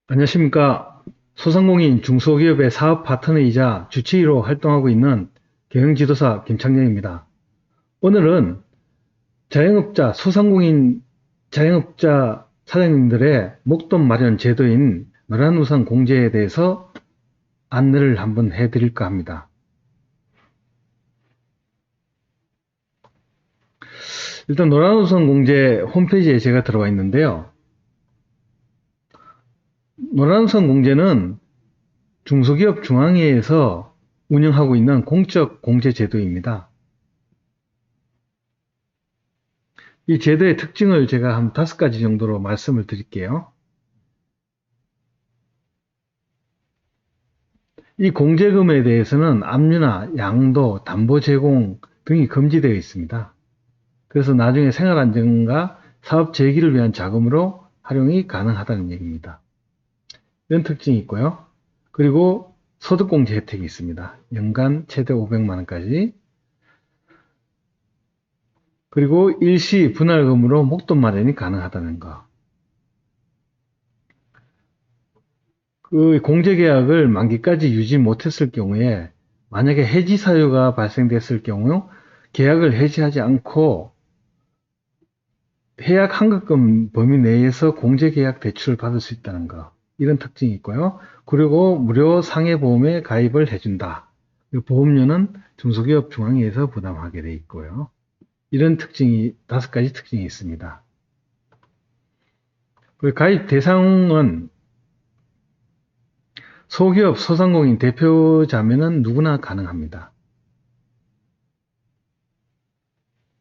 안녕하십니까. 소상공인 중소기업의 사업 파트너이자 주치의로 활동하고 있는 경영지도사 김창렬입니다. 오늘은 소상공인 자영업자 사장님들의 목돈 마련 제도인 노란우산 공제에 대해서 안내를 한번 해드릴까 합니다. 일단 노란우산 공제 홈페이지에 제가 들어와 있는데요. 노란우산 공제는 중소기업 중앙회에서 운영하고 있는 공적 공제 제도입니다. 이 제도의 특징을 제가 한 5가지 정도로 말씀을 드릴게요. 이 공제금에 대해서는 압류나 양도, 담보 제공 등이 금지되어 있습니다. 그래서 나중에 생활안정과 사업 재기를 위한 자금으로 활용이 가능하다는 얘기입니다. 이런 특징이 있고요. 그리고 소득공제 혜택이 있습니다. 연간 최대 500만원까지. 그리고 일시 분할금으로 목돈 마련이 가능하다는 거. 그 공제계약을 만기까지 유지 못했을 경우에 만약에 해지 사유가 발생됐을 경우 계약을 해지하지 않고 해약 환급금 범위 내에서 공제계약 대출을 받을 수 있다는 거, 이런 특징이 있고요. 그리고 무료 상해보험에 가입을 해준다. 보험료는 중소기업 중앙회에서 부담하게 돼 있고요. 이런 특징이 5가지 특징이 있습니다. 그리고 가입 대상은 소기업, 소상공인 대표자면은 누구나 가능합니다.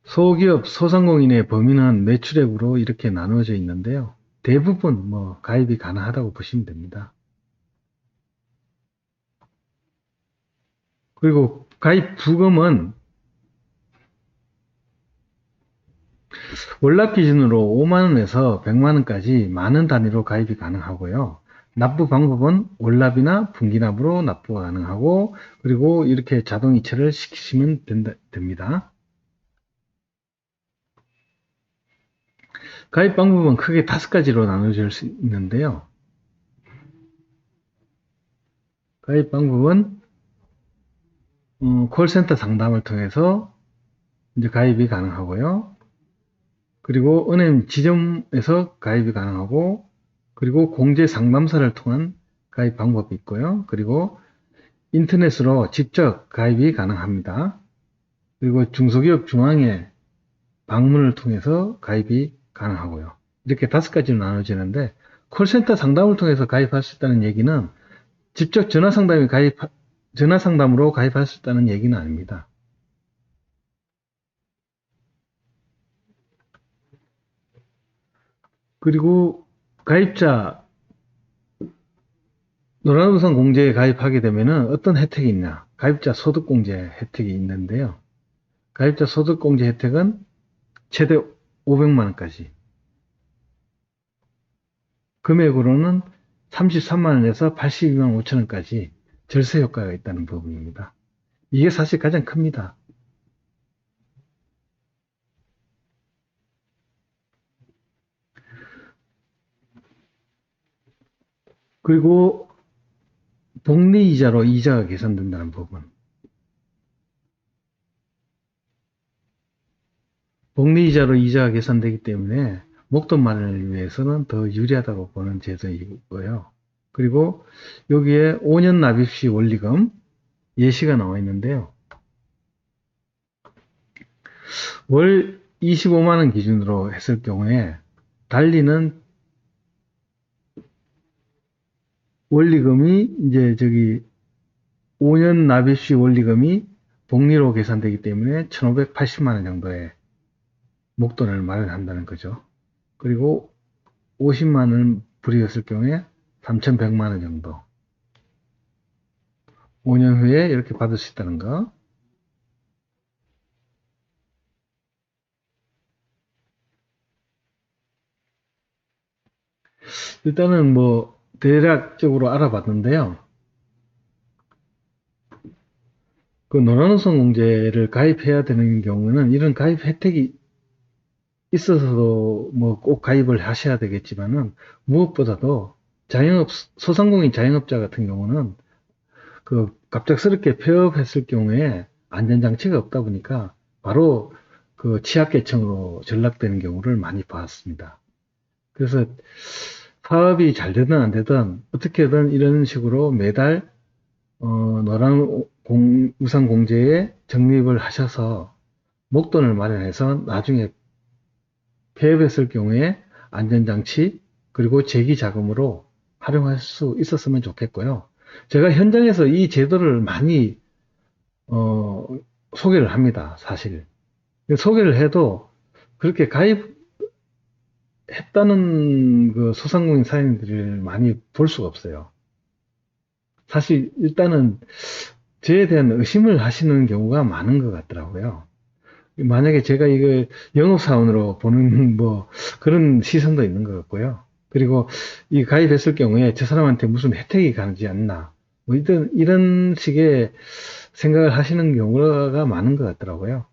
소기업, 소상공인의 범위는 매출액으로 이렇게 나누어져 있는데요. 대부분 가입이 가능하다고 보시면 됩니다. 그리고 가입 부금은 월납 기준으로 5만원에서 100만원까지 많은 단위로 가입이 가능하고요. 납부 방법은 월납이나 분기납으로 납부가 가능하고, 그리고 이렇게 자동 이체를 시키시면 됩니다. 가입 방법은 크게 5가지로 나눠질 수 있는데요. 가입 방법은 콜센터 상담을 통해서 이제 가입이 가능하고요. 그리고 은행 지점에서 가입이 가능하고, 그리고 공제 상담사를 통한 가입 방법이 있고요. 그리고 인터넷으로 직접 가입이 가능합니다. 그리고 중소기업 중앙회 방문을 통해서 가입이 가능하고요. 이렇게 5가지로 나눠지는데, 콜센터 상담을 통해서 가입할 수 있다는 얘기는 직접 전화 상담으로 가입할 수 있다는 얘기는 아닙니다. 그리고 가입자 노란우산 공제에 가입하게 되면 어떤 혜택이 있냐? 가입자 소득공제 혜택이 있는데요. 가입자 소득공제 혜택은 최대 500만원까지, 금액으로는 33만원에서 82만 5천원까지 절세 효과가 있다는 부분입니다. 이게 사실 가장 큽니다. 그리고 복리이자로 이자가 계산된다는 부분. 복리이자로 이자가 계산되기 때문에 목돈 마련을 위해서는 더 유리하다고 보는 제도이고요. 그리고 여기에 5년 납입 시 원리금 예시가 나와 있는데요. 월 25만원 기준으로 했을 경우에 달리는 원리금이 이제 5년 납입 시 원리금이 복리로 계산되기 때문에 1,580만원 정도의 목돈을 마련한다는 거죠. 그리고 50만원 불이었을 경우에 3,100만원 정도 5년 후에 이렇게 받을 수 있다는 거. 일단은 대략적으로 알아봤는데요. 그 노란우선 공제를 가입해야 되는 경우는 이런 가입 혜택이 있어서도 꼭 가입을 하셔야 되겠지만은 무엇보다도 소상공인 자영업자 같은 경우는 갑작스럽게 폐업했을 경우에 안전장치가 없다 보니까 바로 취약계층으로 전락되는 경우를 많이 봤습니다. 그래서 사업이 잘 되든 안 되든 어떻게든 이런 식으로 매달 노란 우상공제에 적립을 하셔서 목돈을 마련해서 나중에 폐업했을 경우에 안전장치 그리고 재기자금으로 활용할 수 있었으면 좋겠고요. 제가 현장에서 이 제도를 많이 어, 소개를 합니다. 사실 소개를 해도 그렇게 가입했다는 소상공인 사장님들을 많이 볼 수가 없어요. 사실 일단은 저에 대한 의심을 하시는 경우가 많은 것 같더라고요. 만약에 제가 이거 영업사원으로 보는 그런 시선도 있는 것 같고요. 그리고 이 가입했을 경우에 저 사람한테 무슨 혜택이 가지 않나. 이런 식의 생각을 하시는 경우가 많은 것 같더라고요.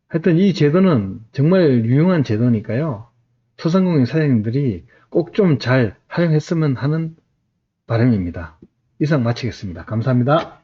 하여튼 이 제도는 정말 유용한 제도니까요. 소상공인 사장님들이 꼭 좀 잘 활용했으면 하는 바람입니다. 이상 마치겠습니다. 감사합니다.